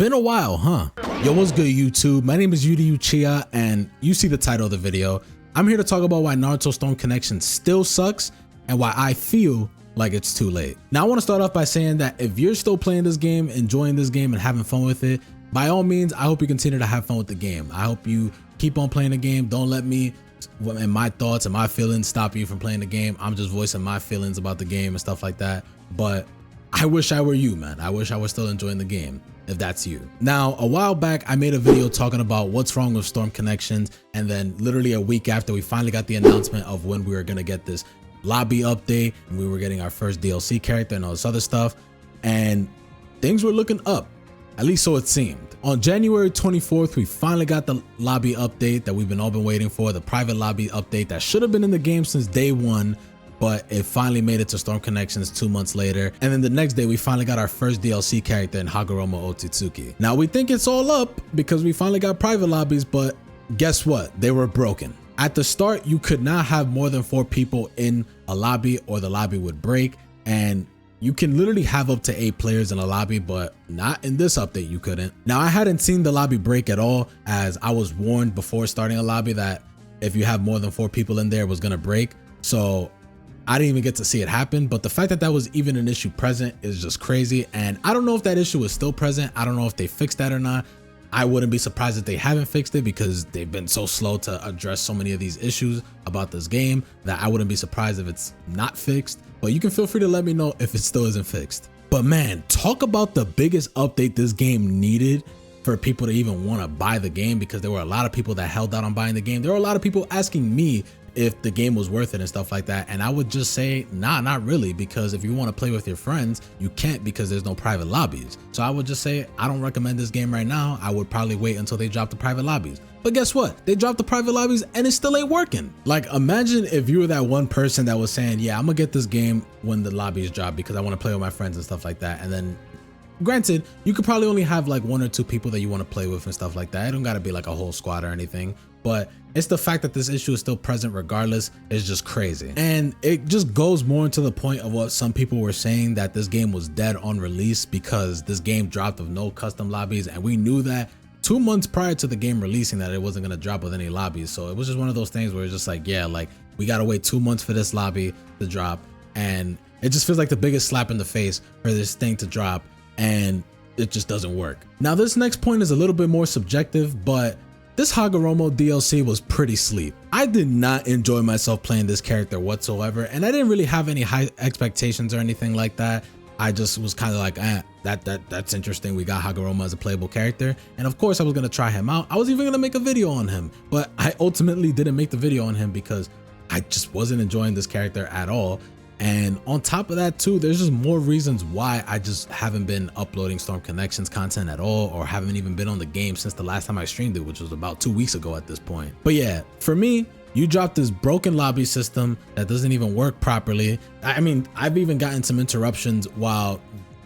Been a while, huh? Yo, what's good YouTube? My name is Yudiyu Chia and you see the title of the video. I'm here to talk about why Naruto Storm Connection still sucks and why I feel like it's too late. Now I want to start off by saying that if you're still playing this game, enjoying this game and having fun with it, by all means, I hope you continue to have fun with the game. I hope you keep on playing the game. Don't let me and my thoughts and my feelings stop you from playing the game. I'm just voicing my feelings about the game and stuff like that. But I wish I were you, man. I wish I was still enjoying the game, if that's you. Now, a while back, I made a video talking about what's wrong with Storm Connections. And then literally a week after, we finally got the announcement of when we were going to get this lobby update and we were getting our first DLC character and all this other stuff. And things were looking up, at least so it seemed. On January 24th, we finally got the lobby update that we've been all been waiting for, the private lobby update that should have been in the game since day one, but it finally made it to Storm Connections 2 months later. And then the next day, we finally got our first DLC character in Hagoromo Otsutsuki. Now we think it's all up because we finally got private lobbies, but guess what? They were broken. At the start, you could not have more than 4 people in a lobby or the lobby would break. And you can literally have up to 8 players in a lobby, but not in this update, you couldn't. Now I hadn't seen the lobby break at all, as I was warned before starting a lobby that if you have more than 4 people in there, it was gonna break. So I didn't even get to see it happen, but the fact that that was even an issue present is just crazy. And I don't know if that issue is still present. I don't know if they fixed that or not. I wouldn't be surprised if they haven't fixed it because they've been so slow to address so many of these issues about this game that I wouldn't be surprised if it's not fixed. But you can feel free to let me know if it still isn't fixed. But man, talk about the biggest update this game needed for people to even want to buy the game, because there were a lot of people that held out on buying the game. There were a lot of people asking me if the game was worth it and stuff like that. And I would just say, nah, not really, because if you want to play with your friends, you can't because there's no private lobbies. So I would just say, I don't recommend this game right now. I would probably wait until they drop the private lobbies. But guess what? They dropped the private lobbies and it still ain't working. Like, imagine if you were that one person that was saying, yeah, I'm gonna get this game when the lobbies drop because I want to play with my friends and stuff like that. And then granted, you could probably only have like 1 or 2 people that you want to play with and stuff like that. It don't got to be like a whole squad or anything, but it's the fact that this issue is still present regardless is just crazy. And it just goes more into the point of what some people were saying, that this game was dead on release because this game dropped with no custom lobbies. And we knew that 2 months prior to the game releasing that it wasn't going to drop with any lobbies. So it was just one of those things where it's just like, yeah, like we got to wait 2 months for this lobby to drop. And it just feels like the biggest slap in the face for this thing to drop. And it just doesn't work. Now this next point is a little bit more subjective, but this Hagoromo DLC was pretty sleep. I did not enjoy myself playing this character whatsoever, and I didn't really have any high expectations or anything like that. I just was kind of like, that's interesting. We got Hagoromo as a playable character, and of course I was gonna try him out. I was even gonna make a video on him, but I ultimately didn't make the video on him because I just wasn't enjoying this character at all. And on top of that too, there's just more reasons why I just haven't been uploading Storm Connections content at all, or haven't even been on the game since the last time I streamed it, which was about 2 weeks ago at this point. But yeah, for me, you dropped this broken lobby system that doesn't even work properly. I mean, I've even gotten some interruptions while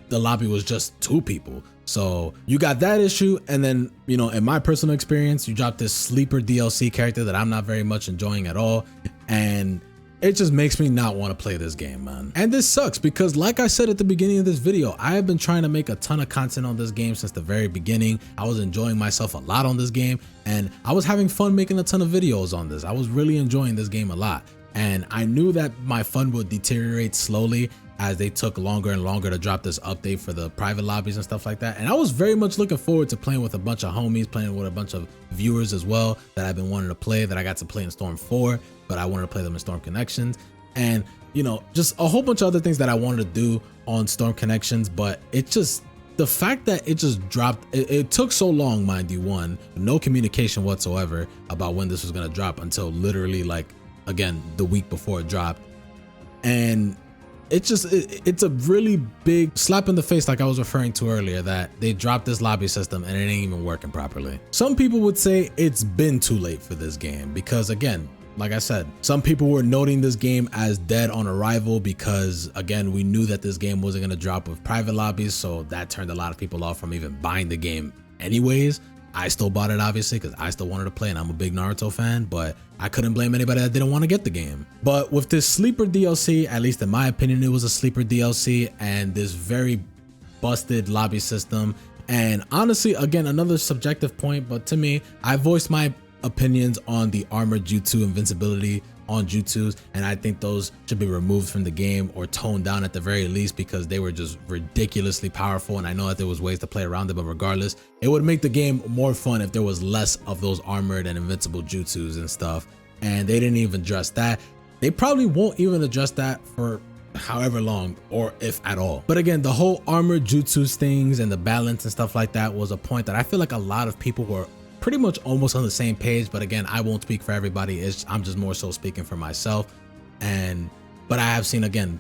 the lobby was just 2 people. So you got that issue. And then, you know, in my personal experience, you dropped this sleeper DLC character that I'm not very much enjoying at all. And it just makes me not want to play this game, man. And this sucks because, like I said at the beginning of this video, I have been trying to make a ton of content on this game since the very beginning. I was enjoying myself a lot on this game, and I was having fun making a ton of videos on this. I was really enjoying this game a lot. And I knew that my fun would deteriorate slowly as they took longer and longer to drop this update for the private lobbies and stuff like that. And I was very much looking forward to playing with a bunch of homies, playing with a bunch of viewers as well that I've been wanting to play, that I got to play in Storm 4, but I wanted to play them in Storm Connections. And, you know, just a whole bunch of other things that I wanted to do on Storm Connections. But it just, the fact that it just dropped, it took so long, mind you, one, no communication whatsoever about when this was going to drop until literally, like, again, the week before it dropped. And it's a really big slap in the face, like I was referring to earlier, that they dropped this lobby system and it ain't even working properly. Some people would say it's been too late for this game because, again, like I said, some people were noting this game as dead on arrival because, again, we knew that this game wasn't going to drop with private lobbies, so that turned a lot of people off from even buying the game anyways. I still bought it, obviously, because I still wanted to play and I'm a big Naruto fan, but I couldn't blame anybody that didn't want to get the game. But with this sleeper DLC, at least in my opinion, it was a sleeper DLC, and this very busted lobby system And honestly, again, another subjective point, but to me, I voiced my opinions on the armored jutsu invincibility on jutsus, and I think those should be removed from the game or toned down at the very least, because they were just ridiculously powerful. And I know that there was ways to play around it, but regardless, it would make the game more fun if there was less of those armored and invincible jutsus and stuff. And they didn't even address that. They probably won't even address that for however long, or if at all. But again, the whole armored jutsus things and the balance and stuff like that was a point that I feel like a lot of people were pretty much almost on the same page. But again, I won't speak for everybody. I'm just more so speaking for myself. But I have seen, again,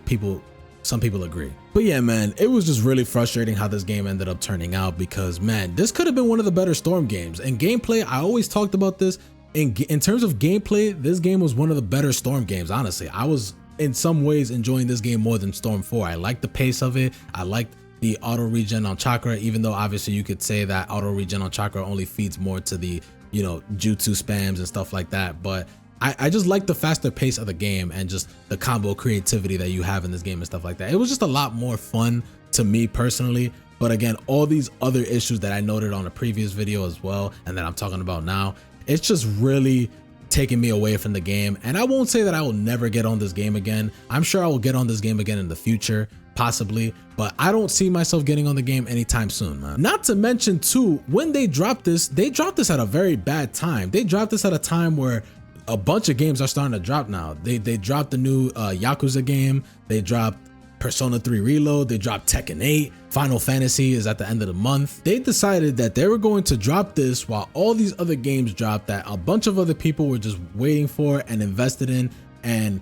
some people agree. But yeah, man, it was just really frustrating how this game ended up turning out, because man, this could have been one of the better Storm games. And gameplay, I always talked about this. In terms of gameplay, this game was one of the better Storm games. Honestly, I was in some ways enjoying this game more than Storm 4. I liked the pace of it. I liked the auto regen on chakra, even though obviously you could say that auto regen on chakra only feeds more to the, you know, jutsu spams and stuff like that. But I just like the faster pace of the game and just the combo creativity that you have in this game and stuff like that. It was just a lot more fun to me personally. But again, all these other issues that I noted on a previous video as well, and that I'm talking about now, it's just really taking me away from the game. And I won't say that I will never get on this game again. I'm sure I will get on this game again in the future, possibly, but I don't see myself getting on the game anytime soon, man. Not to mention too, when they dropped this at a very bad time. They dropped this at a time where a bunch of games are starting to drop now. They dropped the new Yakuza game. They dropped Persona 3 Reload. They dropped Tekken 8. Final Fantasy is at the end of the month. They decided that they were going to drop this while all these other games dropped that a bunch of other people were just waiting for and invested in. And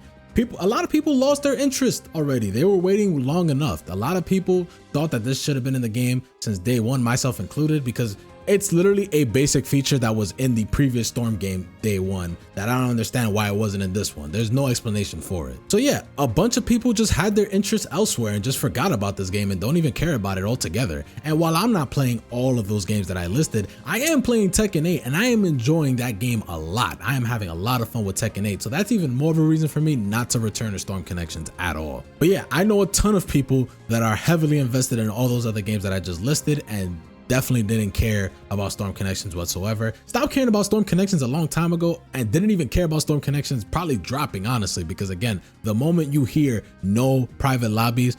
a lot of people lost their interest already. They were waiting long enough. A lot of people thought that this should have been in the game since day one, myself included, because it's literally a basic feature that was in the previous Storm game day one that I don't understand why it wasn't in this one. There's no explanation for it. So yeah, a bunch of people just had their interest elsewhere and just forgot about this game and don't even care about it altogether. And while I'm not playing all of those games that I listed, I am playing Tekken 8 and I am enjoying that game a lot. I am having a lot of fun with Tekken 8. So that's even more of a reason for me not to return to Storm Connections at all. But yeah, I know a ton of people that are heavily invested in all those other games that I just listed and definitely didn't care about Storm Connections whatsoever. Stopped caring about Storm Connections a long time ago and didn't even care about Storm Connections probably dropping, honestly, because again, the moment you hear no private lobbies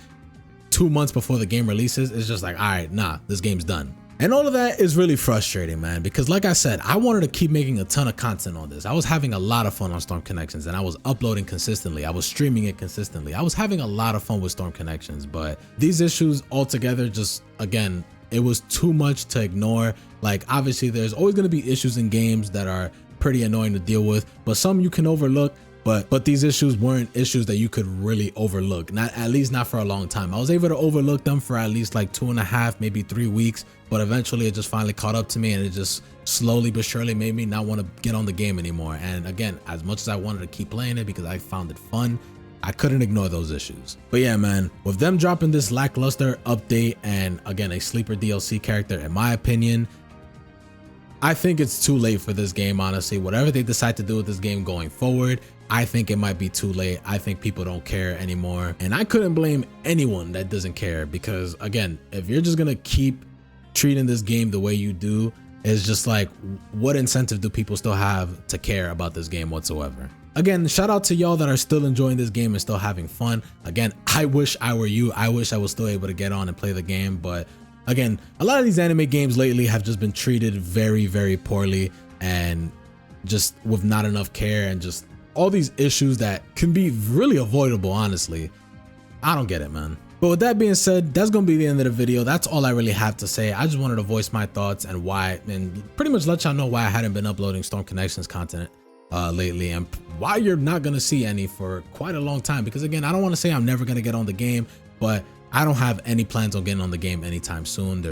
2 months before the game releases, it's just like, all right, nah, this game's done. And all of that is really frustrating, man, because like I said, I wanted to keep making a ton of content on this. I was having a lot of fun on Storm Connections and I was uploading consistently. I was streaming it consistently. I was having a lot of fun with Storm Connections, but these issues altogether just, again, it was too much to ignore. Like, obviously there's always going to be issues in games that are pretty annoying to deal with, but some you can overlook. But these issues weren't issues that you could really overlook, at least not for a long time. I was able to overlook them for at least like 2.5, maybe 3 weeks, but eventually it just finally caught up to me, and it just slowly but surely made me not want to get on the game anymore. And again, as much as I wanted to keep playing it because I found it fun, I couldn't ignore those issues. But yeah, man, with them dropping this lackluster update and again, a sleeper DLC character, in my opinion, I think it's too late for this game, honestly. Whatever they decide to do with this game going forward, I think it might be too late. I think people don't care anymore. And I couldn't blame anyone that doesn't care, because again, if you're just gonna keep treating this game the way you do, it's just like, what incentive do people still have to care about this game whatsoever? Again, shout out to y'all that are still enjoying this game and still having fun. Again, I wish I were you. I wish I was still able to get on and play the game. But again, a lot of these anime games lately have just been treated very, very poorly and just with not enough care and just all these issues that can be really avoidable, honestly. I don't get it, man. But with that being said, that's going to be the end of the video. That's all I really have to say. I just wanted to voice my thoughts and why, and pretty much let y'all know why I hadn't been uploading Storm Connections content lately, and why you're not going to see any for quite a long time. Because again, I don't want to say I'm never going to get on the game, but I don't have any plans on getting on the game anytime soon.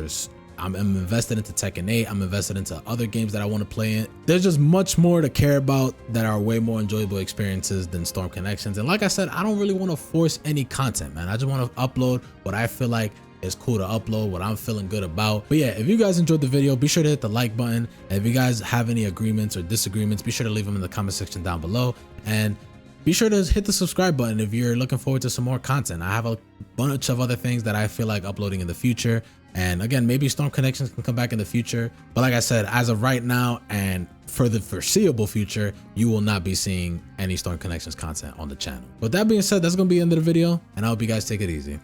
I'm invested into Tekken 8. I'm invested into other games that I want to play in. There's just much more to care about that are way more enjoyable experiences than Storm Connections. And like I said, I don't really want to force any content, man. I just want to upload what I feel like is cool to upload, what I'm feeling good about. But yeah, if you guys enjoyed the video, be sure to hit the like button. And if you guys have any agreements or disagreements, be sure to leave them in the comment section down below. And Be sure to hit the subscribe button if you're looking forward to some more content. I have a bunch of other things that I feel like uploading in the future. And again, maybe Storm Connections can come back in the future. But like I said, as of right now and for the foreseeable future, you will not be seeing any Storm Connections content on the channel. With that being said, that's going to be the end of the video, and I hope you guys take it easy.